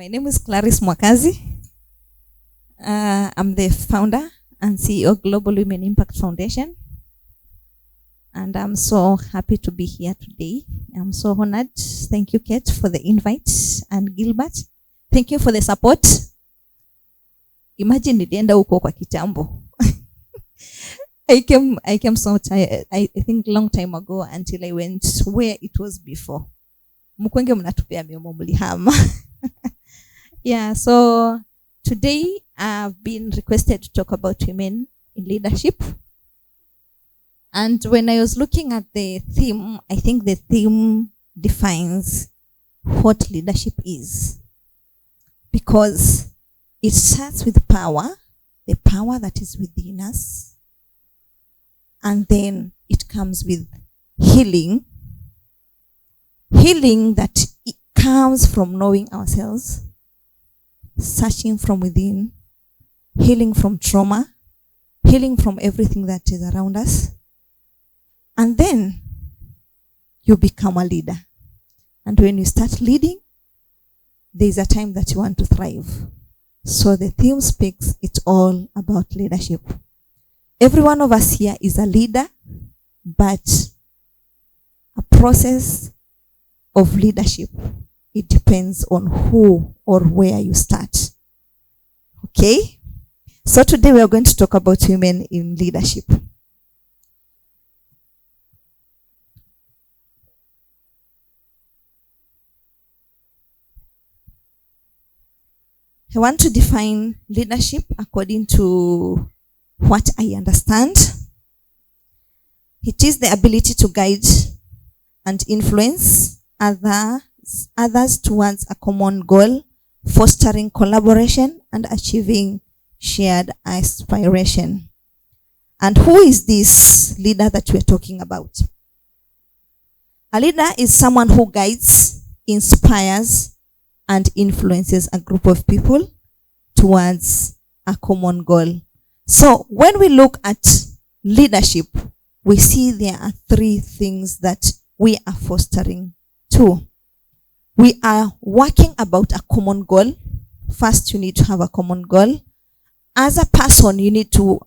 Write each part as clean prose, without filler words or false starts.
My name is Clarice Mwakazi. I'm the founder and CEO of Global Women Impact Foundation. And I'm so happy to be here today. I'm so honored. Thank you, Kate, for the invite, and Gilbert. Thank you for the support. Imagine nilienda huko kwa kitambo. I came so tired, I think long time ago, until I went where it was before. Mkwenge mnatupea miomo mlihama. Yeah, so today I've been requested to talk about women in leadership. And when I was looking at the theme, I think the theme defines what leadership is. Because it starts with power, the power that is within us. And then it comes with healing. Healing that it comes from knowing ourselves, searching from within, healing from trauma, healing from everything that is around us. And then you become a leader. And when you start leading, there's a time that you want to thrive. So the theme speaks, it's all about leadership. Every one of us here is a leader, but a process of leadership, it depends on who or where you start. Okay? So today we are going to talk about women in leadership. I want to define leadership according to what I understand. It is the ability to guide and influence others towards a common goal, fostering collaboration and achieving shared aspiration. And who is this leader that we're talking about? A leader is someone who guides, inspires, and influences a group of people towards a common goal. So when we look at leadership, we see there are three things that we are fostering. Two, we are working about a common goal. First, you need to have a common goal. As a person, you need to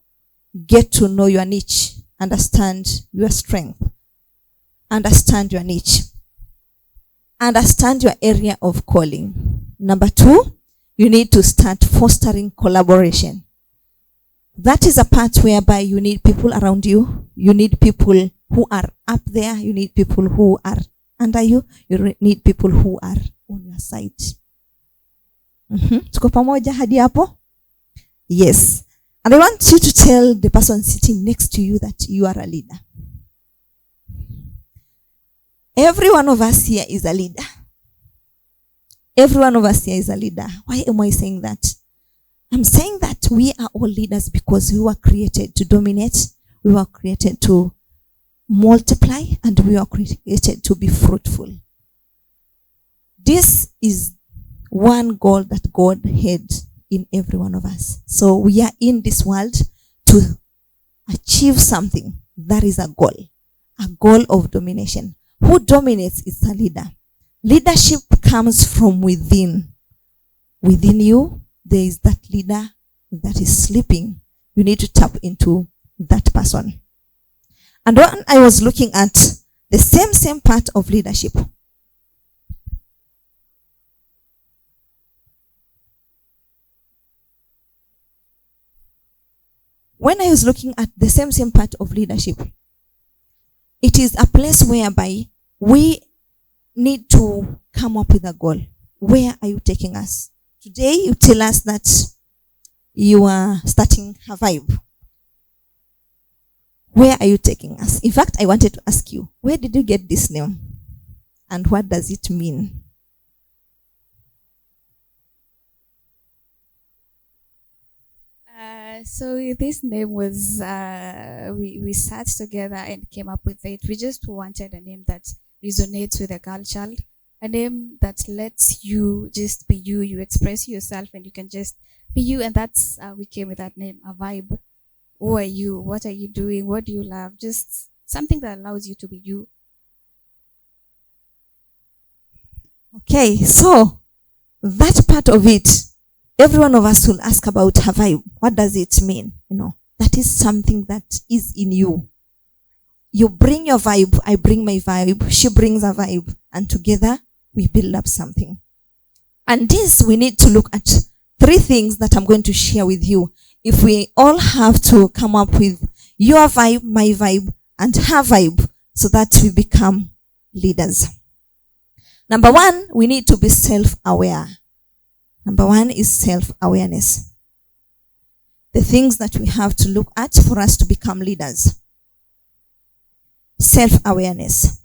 get to know your niche, understand your strength, understand your niche, understand your area of calling. Number two, you need to start fostering collaboration. That is a part whereby you need people around you. You need people who are up there. You need people who are under you. You need people who are on your side. Tuko pamoja hadi hapo? Yes. And I want you to tell the person sitting next to you that you are a leader. Every one of us here is a leader. Every one of us here is a leader. Why am I saying that? I'm saying that we are all leaders because we were created to dominate, we were created to multiply, and we were created to be fruitful. This is one goal that God had in every one of us. So we are in this world to achieve something. That is a goal of domination. Who dominates is a leader. Leadership comes from within. Within you, there is that leader that is sleeping. You need to tap into that person. And when I was looking at the same part of leadership, when I was looking at the same part of leadership, it is a place whereby we need to come up with a goal. Where are you taking us? Today, you tell us that you are starting a vibe. Where are you taking us? In fact, I wanted to ask you, where did you get this name? And what does it mean? So this name was, we sat together and came up with it. We just wanted a name that resonates with a girl child. A name that lets you just be you. You express yourself and you can just be you. And that's, we came with that name, a vibe. Who are you? What are you doing? What do you love? Just something that allows you to be you. Okay, so that part of it, every one of us will ask about her vibe. What does it mean? That is something that is in you. You bring your vibe, I bring my vibe, she brings a vibe, and together we build up something. And this, we need to look at 3 things that I'm going to share with you. If we all have to come up with your vibe, my vibe, and her vibe, so that we become leaders. Number 1, we need to be self-aware. Number 1 is self-awareness. The things that we have to look at for us to become leaders. Self-awareness.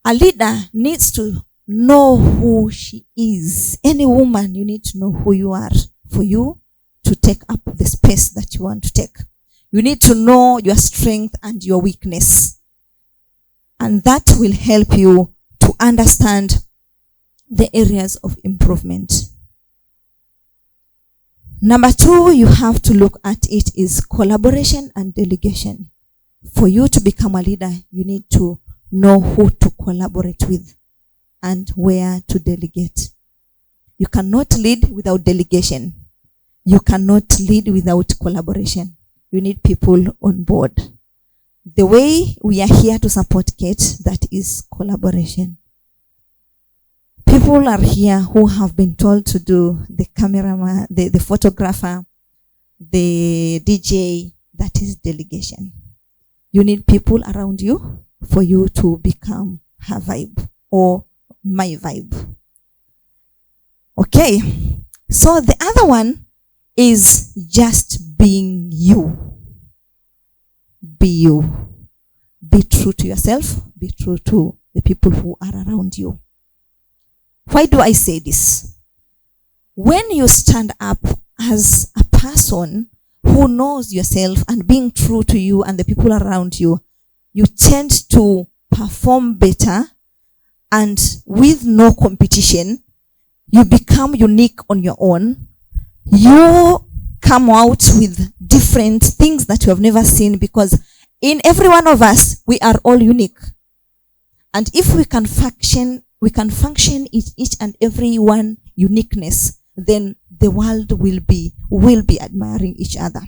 A leader needs to know who she is. Any woman, you need to know who you are for you to take up the space that you want to take. You need to know your strength and your weakness. And that will help you to understand the areas of improvement. Number 2, you have to look at it is collaboration and delegation. For you to become a leader, you need to know who to collaborate with and where to delegate. You cannot lead without delegation. You cannot lead without collaboration. You need people on board. The way we are here to support Kate, that is collaboration. People are here who have been told to do the cameraman, the photographer, the DJ, that is delegation. You need people around you for you to become her vibe or my vibe. Okay, so the other one is just being you. Be you. Be true to yourself. Be true to the people who are around you. Why do I say this? When you stand up as a person who knows yourself and being true to you and the people around you, you tend to perform better, and with no competition, you become unique on your own. You come out with different things that you have never seen, because in every one of us, we are all unique. And if we can function each and every one uniqueness, then the world will be admiring each other.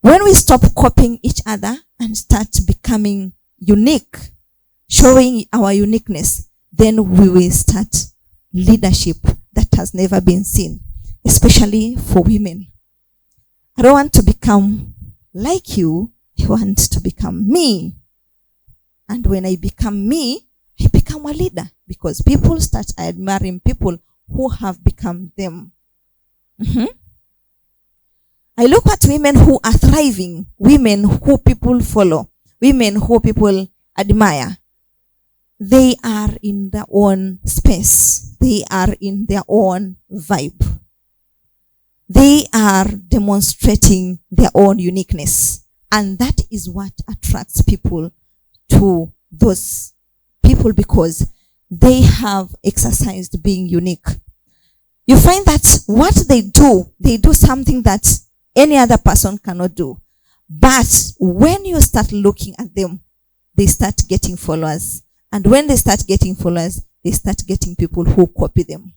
When we stop copying each other and start becoming unique, showing our uniqueness, then we will start leadership that has never been seen, especially for women. I don't want to become like you. I want to become me. And when I become me, I become a leader, because people start admiring people who have become them. I look at women who are thriving, women who people follow, women who people admire. They are in their own space. They are in their own vibe. They are demonstrating their own uniqueness. And that is what attracts people to those people, because they have exercised being unique. You find that what they do something that any other person cannot do. But when you start looking at them, they start getting followers. And when they start getting followers, they start getting people who copy them.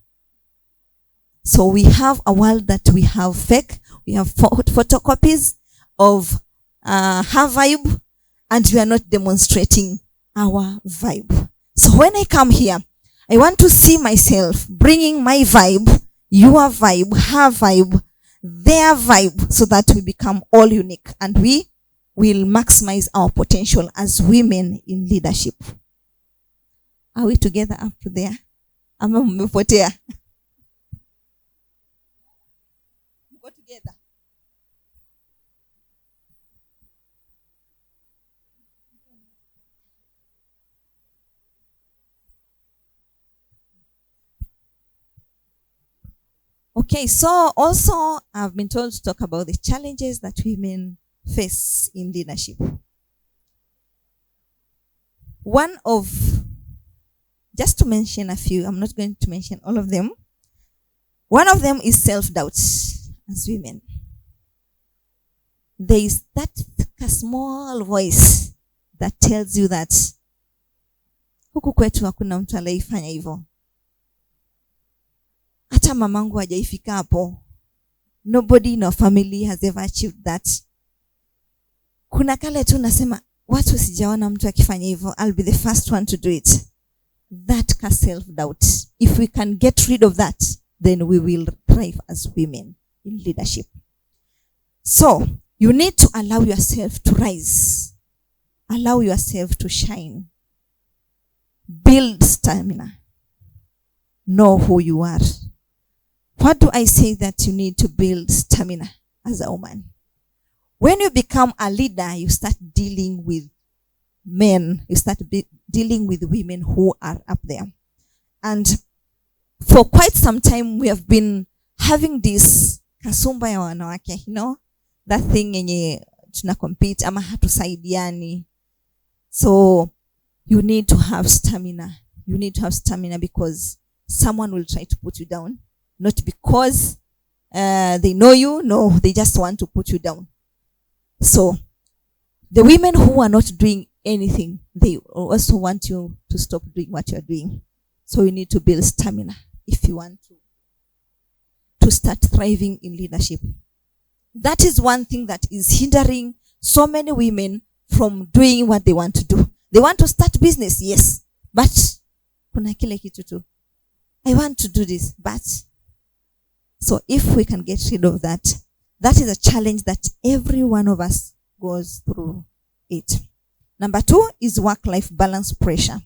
So we have a world that we have fake. We have photocopies of her vibe, and we are not demonstrating our vibe. So when I come here, I want to see myself bringing my vibe, your vibe, her vibe, their vibe, so that we become all unique and we will maximize our potential as women in leadership. Are we together up to there? Ama mmepotea? Go together. Okay, so also I've been told to talk about the challenges that women face in leadership. One of, just to mention a few, I'm not going to mention all of them. One of them is self-doubt as women. There is that small voice that tells you that huku kwetu hakuna mtu anaifanya hivyo. hata mamangu hajaifika hapo. Nobody in our family has ever achieved that. Kuna kale tu nasema watu sijaona mtu akifanya hivyo, I'll be the first one to do it. That ka self doubt. If we can get rid of that, then we will thrive as women in leadership. So you need to allow yourself to rise. Allow yourself to shine. Build stamina. Know who you are. What do I say that you need to build stamina as a woman? When you become a leader, you start dealing with men. You start dealing with women who are up there. And for quite some time, we have been having this kasumba ya wanawake, that thing yenye tuna compete ama hatusaidiani. So you need to have stamina. You need to have stamina because someone will try to put you down. Not because they know you. No, they just want to put you down. So the women who are not doing anything, they also want you to stop doing what you're doing. So you need to build stamina if you want to start thriving in leadership. That is one thing that is hindering so many women from doing what they want to do. They want to start business, yes, but kuna kile kitu tu. I want to do this, but. So if we can get rid of that, that is a challenge that every one of us goes through it. Number 2 is work-life balance pressure.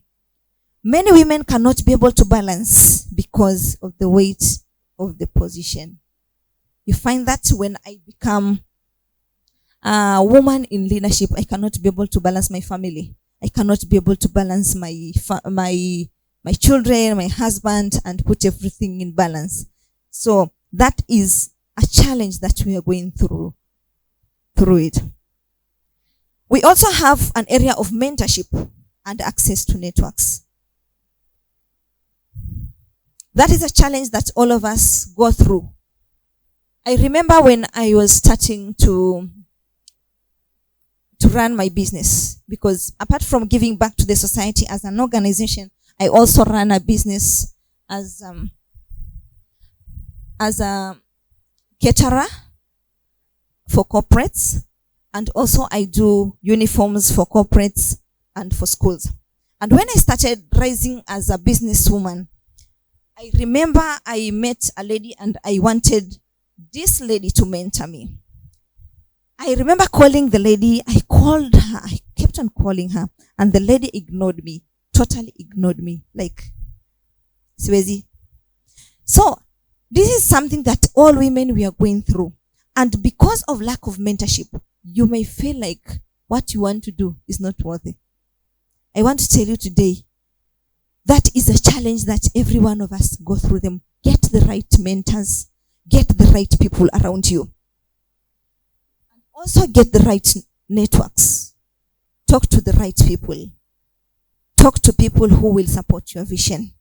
Many women cannot be able to balance because of the weight of the position. You find that when I become a woman in leadership, I cannot be able to balance my family. I cannot be able to balance my children, my husband, and put everything in balance. So that is a challenge that we are going through it. We also have an area of mentorship and access to networks. That is a challenge that all of us go through. I remember when I was starting to run my business, because apart from giving back to the society as an organization, I also ran a business as a caterer for corporates, and also I do uniforms for corporates and for schools. And when I started rising as a businesswoman, I remember I met a lady and I wanted this lady to mentor me. I remember calling the lady. I called her. I kept on calling her, and the lady ignored me, totally ignored me, like siwezi. So this is something that all women we are going through. And because of lack of mentorship, you may feel like what you want to do is not worthy. I want to tell you today, that is a challenge that every one of us go through them. Get the right mentors. Get the right people around you. And also get the right networks. Talk to the right people. Talk to people who will support your vision.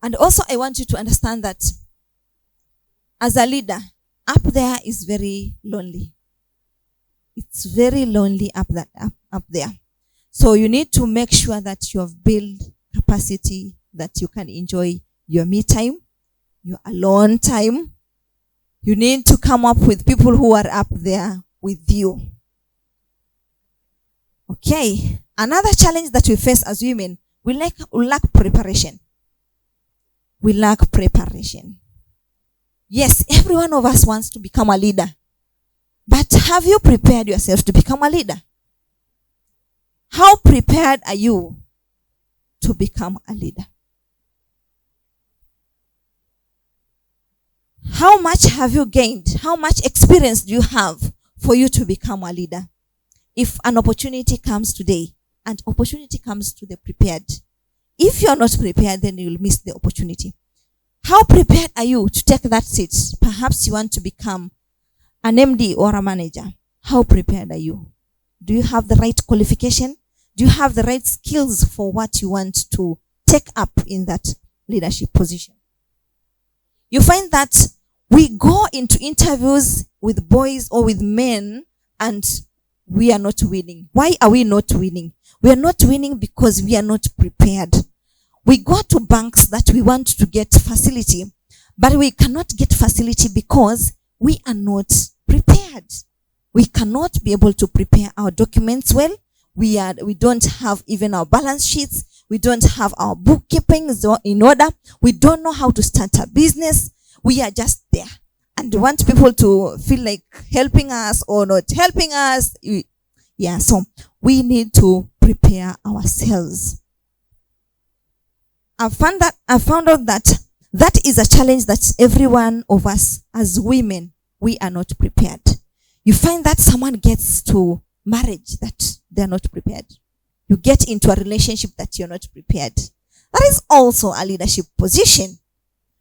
And also I want you to understand that as a leader, up there is very lonely. It's very lonely up there. So you need to make sure that you have built capacity that you can enjoy your me time, your alone time. You need to come up with people who are up there with you. Okay. Another challenge that we face as women, we lack preparation. We lack preparation. Yes, every one of us wants to become a leader. But have you prepared yourself to become a leader? How prepared are you to become a leader? How much have you gained? How much experience do you have for you to become a leader? If an opportunity comes today, and opportunity comes to the prepared. If you're not prepared, then you'll miss the opportunity. How prepared are you to take that seat? Perhaps you want to become an MD or a manager. How prepared are you? Do you have the right qualification? Do you have the right skills for what you want to take up in that leadership position? You find that we go into interviews with boys or with men and we are not winning. Why are we not winning? We are not winning because we are not prepared. We go to banks that we want to get facility, but we cannot get facility because we are not prepared. We cannot be able to prepare our documents well. We don't have even our balance sheets. We don't have our bookkeeping in order. We don't know how to start a business. We are just there and want people to feel like helping us or not helping us. So we need to prepare ourselves. I found out that is a challenge that every one of us as women, we are not prepared. You find that someone gets to marriage that they're not prepared. You get into a relationship that you're not prepared. That is also a leadership position.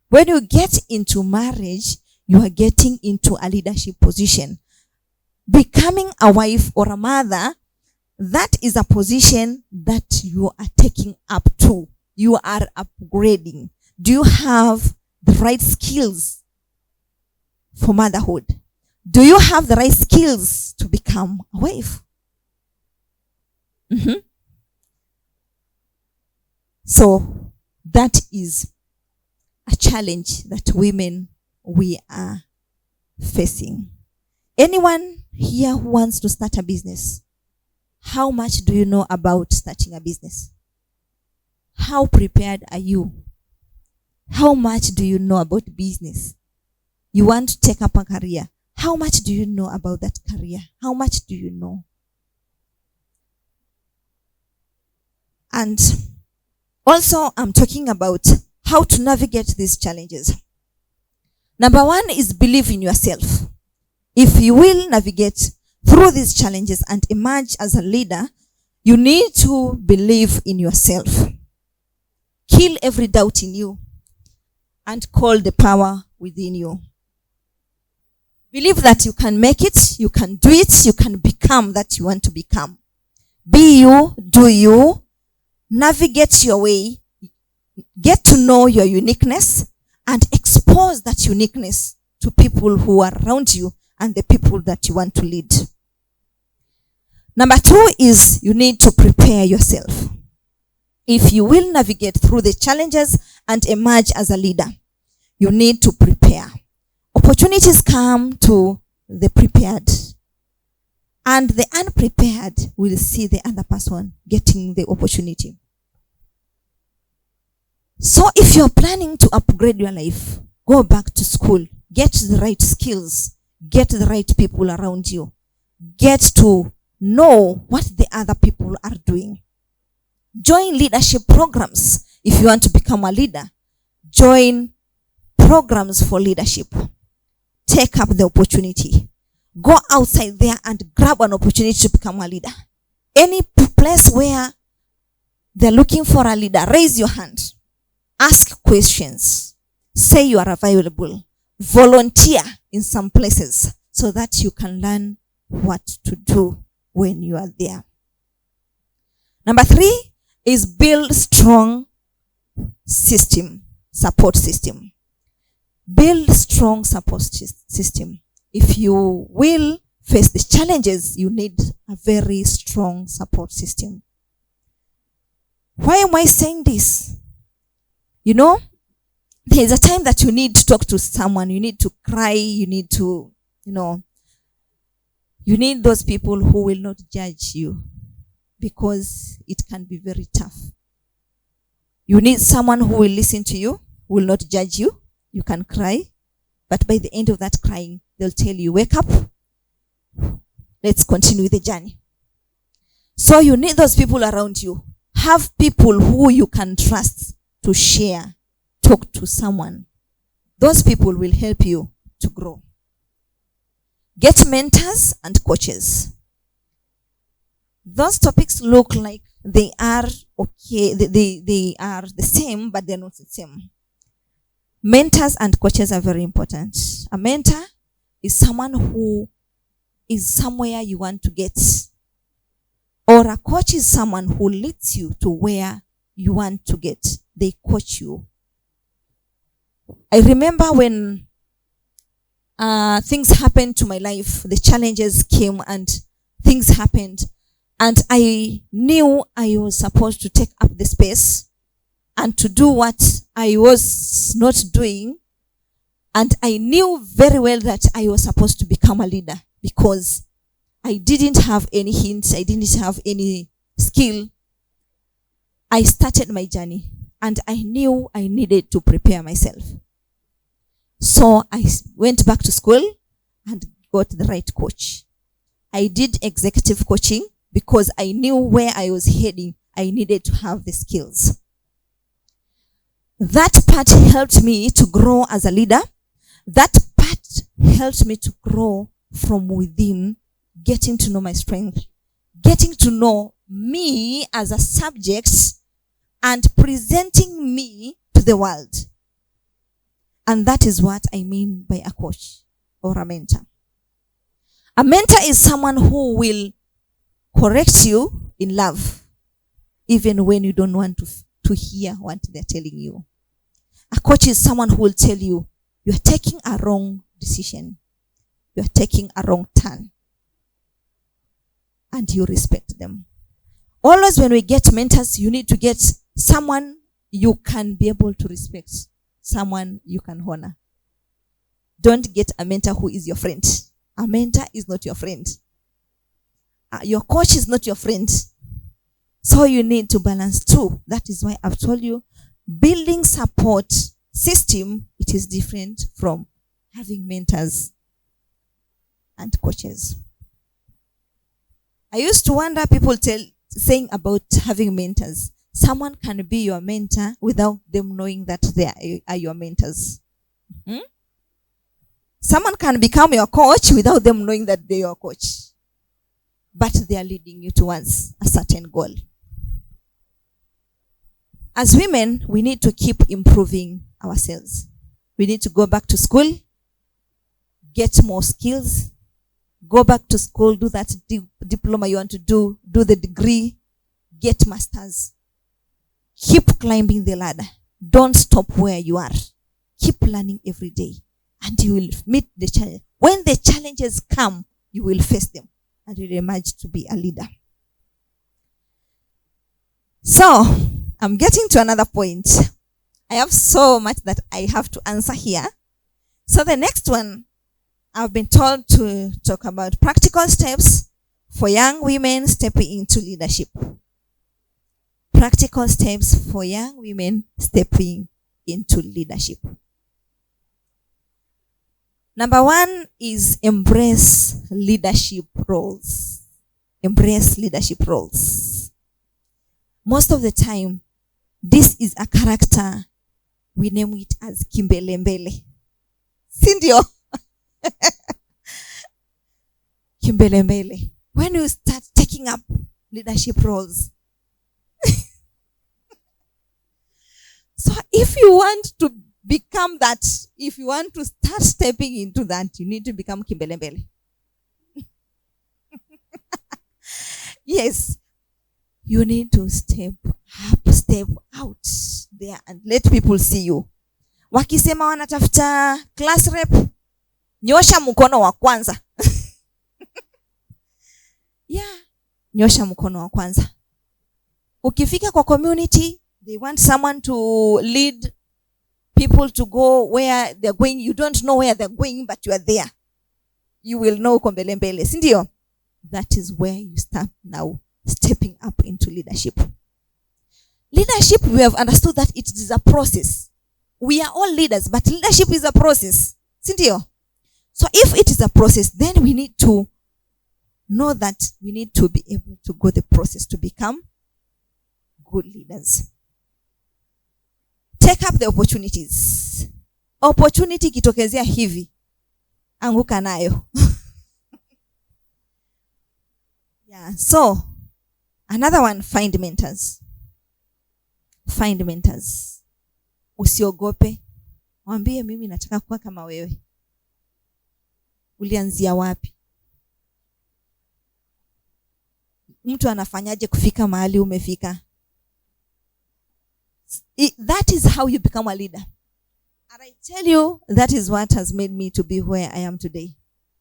When you get into marriage, you are getting into a leadership position. Becoming a wife or a mother, that is a position that you are taking up to. You are upgrading. Do you have the right skills for motherhood? Do you have the right skills to become a wife? So that is a challenge that women, we are facing. Anyone here who wants to start a business, how much do you know about starting a business? How prepared are you? How much do you know about business? You want to take up a career. How much do you know about that career? How much do you know? And also, I'm talking about how to navigate these challenges. Number one is believe in yourself. If you will navigate through these challenges and emerge as a leader, you need to believe in yourself. Kill every doubt in you and call the power within you. Believe that you can make it, you can do it, you can become that you want to become. Be you, do you, navigate your way, get to know your uniqueness, and expose that uniqueness to people who are around you and the people that you want to lead. Number two is you need to prepare yourself. If you will navigate through the challenges and emerge as a leader, you need to prepare. Opportunities come to the prepared, and the unprepared will see the other person getting the opportunity. So if you're planning to upgrade your life, go back to school, get the right skills, get the right people around you, get to know what the other people are doing. Join leadership programs if you want to become a leader. Join programs for leadership. Take up the opportunity. Go outside there and grab an opportunity to become a leader. Any place where they're looking for a leader, raise your hand. Ask questions. Say you are available. Volunteer in some places so that you can learn what to do when you are there. Number three is build strong support system. Build strong support system. If you will face the challenges, you need a very strong support system. Why am I saying this? You know, there is a time that you need to talk to someone. You need to cry. You need to, you need those people who will not judge you, because it can be very tough. You need someone who will listen to you, who will not judge you. You can cry, but by the end of that crying, they'll tell you, wake up, let's continue the journey. So you need those people around you. Have people who you can trust to share, talk to someone. Those people will help you to grow. Get mentors and coaches. Those topics look like they are okay, they are the same, but they're not the same. Mentors and coaches are very important. A mentor is someone who is somewhere you want to get. Or a coach is someone who leads you to where you want to get. They coach you. I remember when things happened to my life, the challenges came and things happened. And I knew I was supposed to take up the space and to do what I was not doing. And I knew very well that I was supposed to become a leader because I didn't have any hints. I didn't have any skill. I started my journey and I knew I needed to prepare myself. So I went back to school and got the right coach. I did executive coaching because I knew where I was heading. I needed to have the skills. That part helped me to grow as a leader. That part helped me to grow from within, getting to know my strength, getting to know me as a subject and presenting me to the world. And that is what I mean by a coach or a mentor. A mentor is someone who will correct you in love, even when you don't want to hear what they're telling you. A coach is someone who will tell you, you're taking a wrong decision. You're taking a wrong turn. And you respect them. Always when we get mentors, you need to get someone you can be able to respect. Someone you can honor. Don't get a mentor who is your friend. A mentor is not your friend. Your coach is not your friend. So you need to balance two. That is why I've told you, building support system, it is different from having mentors and coaches. I used to wonder people saying about having mentors. Someone can be your mentor without them knowing that they are your mentors. Someone can become your coach without them knowing that they're your coach. But they are leading you towards a certain goal. As women, we need to keep improving ourselves. We need to go back to school, get more skills, go back to school, do that diploma you want to do the degree, get masters. Keep climbing the ladder. Don't stop where you are. Keep learning every day. And you will meet the challenge. When the challenges come, you will face them. And you will emerge to be a leader. So, I'm getting to another point. I have so much that I have to answer here. So the next one, I've been told to talk about practical steps for young women stepping into leadership. Practical steps for young women stepping into leadership. Number one is embrace leadership roles. Embrace leadership roles. Most of the time, this is a character, we name it as Kimbelembele. Sindio? Kimbelembele. When you start taking up leadership roles. So if you want to become that, if you want to start stepping into that, you need to become Kimbelembele. Yes. You need to step up, step out there and let people see you. Wakisema wanatafuta class rep, nyosha mkono wa kwanza. Yeah, nyosha mkono wa kwanza. Ukifika kwa community, they want someone to lead people to go where they're going. You don't know where they're going, but you are there. You will know Kimbelembele. Sindio? That is where you start now. Stepping up into leadership. Leadership, we have understood that it is a process. We are all leaders, but leadership is a process. Sindio? So if it is a process, then we need to know that we need to be able to go the process to become good leaders. Take up the opportunities. Opportunity kitokezea hivi, anguka nayo. Yeah, so another one, find mentors. Find mentors. Usiogope. Mwambie mimi nataka kuwa kama wewe. Ulianzia wapi? Mtu anafanyaje kufika mahali umefika? That is how you become a leader. And I tell you, that is what has made me to be where I am today.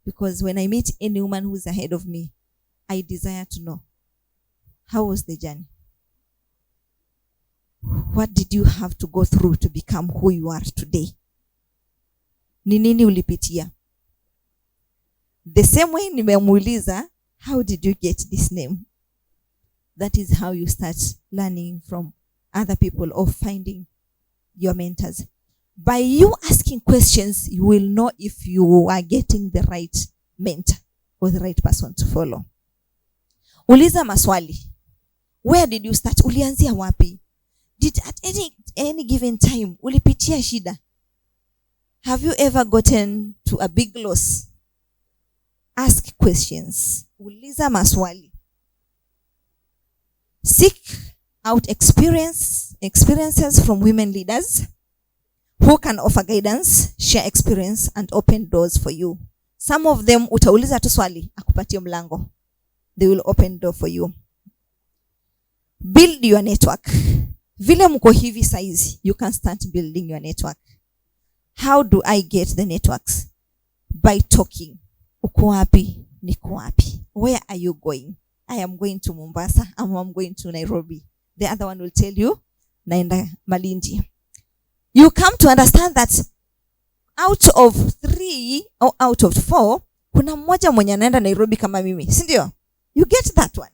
Because when I meet any woman who's ahead of me, I desire to know, how was the journey? What did you have to go through to become who you are today? Ni nini ulipitia? The same way nimemuuliza, how did you get this name? That is how you start learning from other people or finding your mentors. By you asking questions, you will know if you are getting the right mentor or the right person to follow. Uliza maswali. Where did you start? Ulianzia wapi? Did at any given time ulipitia shida? Have you ever gotten to a big loss? Ask questions. Uliza maswali. Seek out experiences from women leaders who can offer guidance, share experience, and open doors for you. Some of them utauliza tu swali, akupatie mlango. They will open door for you. Build your network. Vile mko hivi saizi, you can start building your network. How do I get the networks? By talking. Uko wapi? Niko wapi? Where are you going? I am going to Mombasa. I'm going to Nairobi. The other one will tell you, naenda Malindi. You come to understand that out of 3 or out of 4, kuna mmoja mwenye anaenda Nairobi kama mimi. Si ndio? You get that one.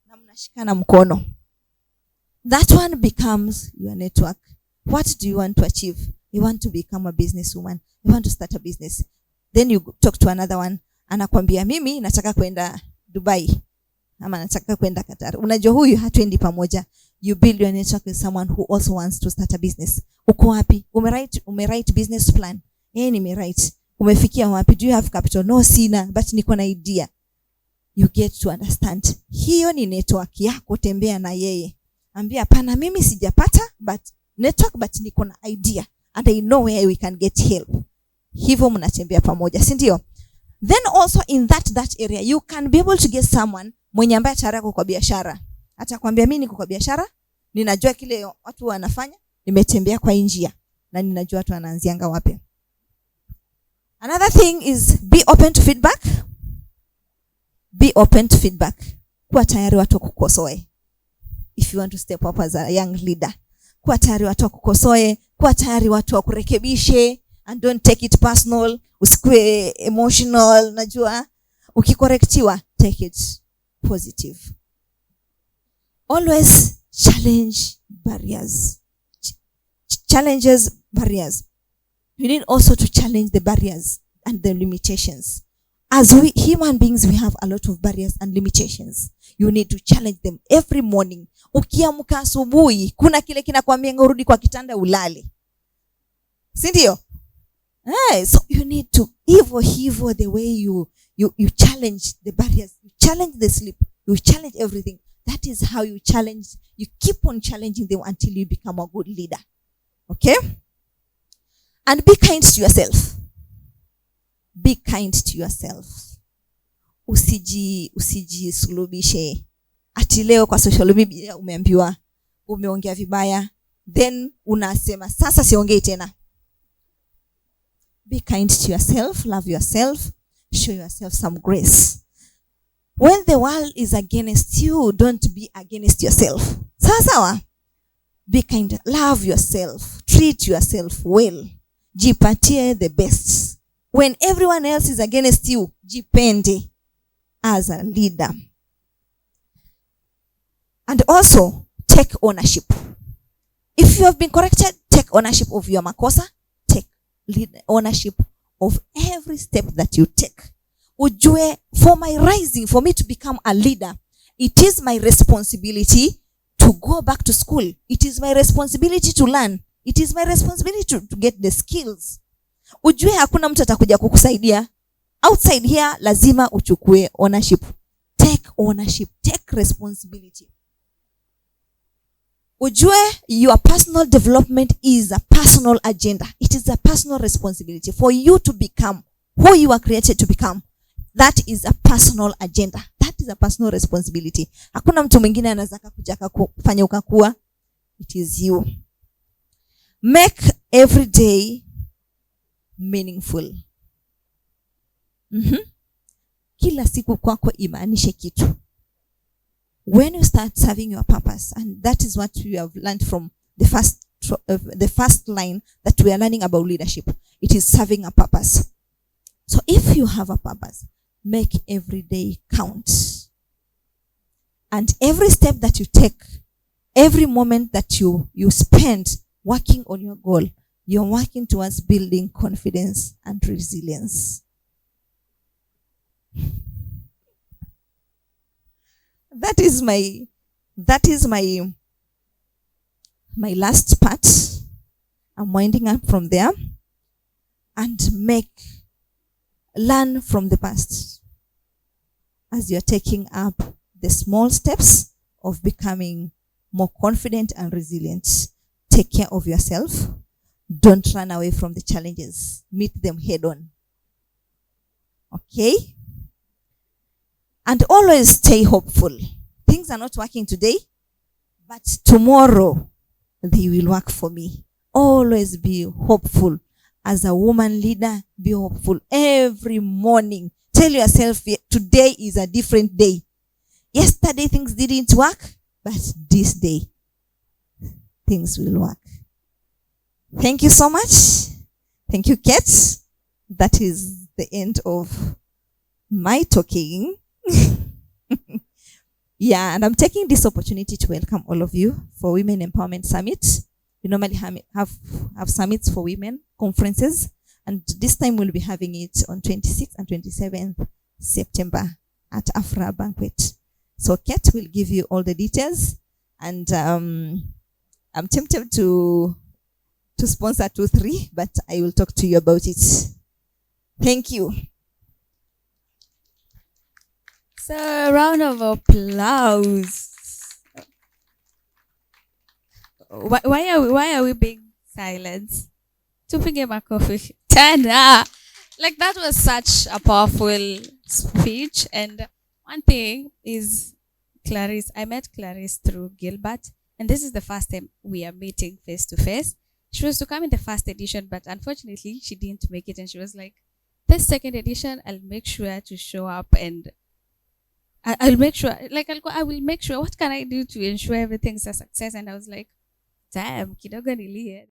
Na mnashikana mkono. That one becomes your network. What do you want to achieve? You want to become a businesswoman. You want to start a business. Then you talk to another one. Anakwambia mimi nataka kwenda Dubai. Ama nataka kwenda Qatar. Unajua huyu hatuendi pamoja. You build your network with someone who also wants to start a business. Uko wapi? Umewrite business plan. Nimewrite. Umefikia wapi? Do you have capital? No, sina, but niko na idea. You get to understand. Hiyo ni network yako, tembea na yeye. Ambia hapana mimi sijapata but niko na idea and I know where we can get help. Hivyo mnatembea pamoja, si ndio? Then also in that area you can be able to get someone mwenye ambaye tayari ako kwa biashara. Atakwambia mimi niko kwa biashara, ninajua kile watu wanafanya, nimetembea kwa njia na ninajua watu wanaanzianga wapi. Another thing is be open to feedback. Be open to feedback. Kuwa tayari watu kukosoe. If you want to step up as a young leader. Kuwa tayari watu kukosoe, kuwa tayari watu kurekebishe, and don't take it personal. Usikue emotional, najua ukikorektiwa take it positive. Always challenge barriers. Barriers. You need also to challenge the barriers and the limitations. As we human beings, we have a lot of barriers and limitations. You need to challenge them every morning. Ukiamka asubuhi, kuna kile kinakwambia urudi kwa kitanda ulale. Si ndio? So you need to hivyo the way you challenge the barriers, you challenge the sleep, you challenge everything. That is how you keep on challenging them until you become a good leader. Okay? And be kind to yourself. Be kind to yourself. Usijisulubishe. Ati leo kwa social media umeambiwa umeongea vibaya, then unasema sasa siongei tena. Be kind to yourself, love yourself, show yourself some grace. When the world is against you, don't be against yourself. Sawa? Be kind, love yourself, treat yourself well. Jipatie the best. When everyone else is against you, jipende as a leader. And also, take ownership. If you have been corrected, take ownership of your makosa. Take ownership of every step that you take. Ujue, for my rising, for me to become a leader, it is my responsibility to go back to school. It is my responsibility to learn. It is my responsibility to get the skills. Ujue hakuna mtu atakuja kukusaidia. Outside here, lazima uchukue ownership. Take ownership. Take responsibility. Ujue, your personal development is a personal agenda. It is a personal responsibility for you to become who you are created to become. That is a personal agenda. That is a personal responsibility. Hakuna mtu mwingine anaweza kuja kufanya ukakuwa. It is you. Make every day meaningful. Kila siku kwako imaanishe kitu. When you start serving your purpose, and that is what we have learned from the first line that we are learning about leadership. It is serving a purpose. So if you have a purpose, make every day count. And every step that you take, every moment that you spend working on your goal, you're working towards building confidence and resilience. That is my last part. I'm winding up from there. And learn from the past as you're taking up the small steps of becoming more confident and resilient. Take care of yourself. Don't run away from the challenges. Meet them head on. Okay? And always stay hopeful. Things are not working today, but tomorrow they will work for me. Always be hopeful. As a woman leader, be hopeful every morning. Tell yourself today is a different day. Yesterday things didn't work, but this day things will work. Thank you so much. Thank you, Kate. That is the end of my talking. Yeah, and I'm taking this opportunity to welcome all of you for Women Empowerment Summit. We normally have summits for women, conferences, and this time we'll be having it on 26th and 27th September at Afra Banquet. So Kate will give you all the details, and I'm tempted to sponsor 2-3, but I will talk to you about it. Thank you. So, a round of applause. Why are we being silent? Tupige makofi tena. Like, that was such a powerful speech. And one thing is, Clarice, I met Clarice through Gilbert, and this is the first time we are meeting face to face. She was to come in the first edition, but unfortunately she didn't make it, and she was like, this second edition, I'll make sure to show up, and I'll make sure, like, I will make sure, what can I do to ensure everything's a success? And I was like, damn, kidogo nilie.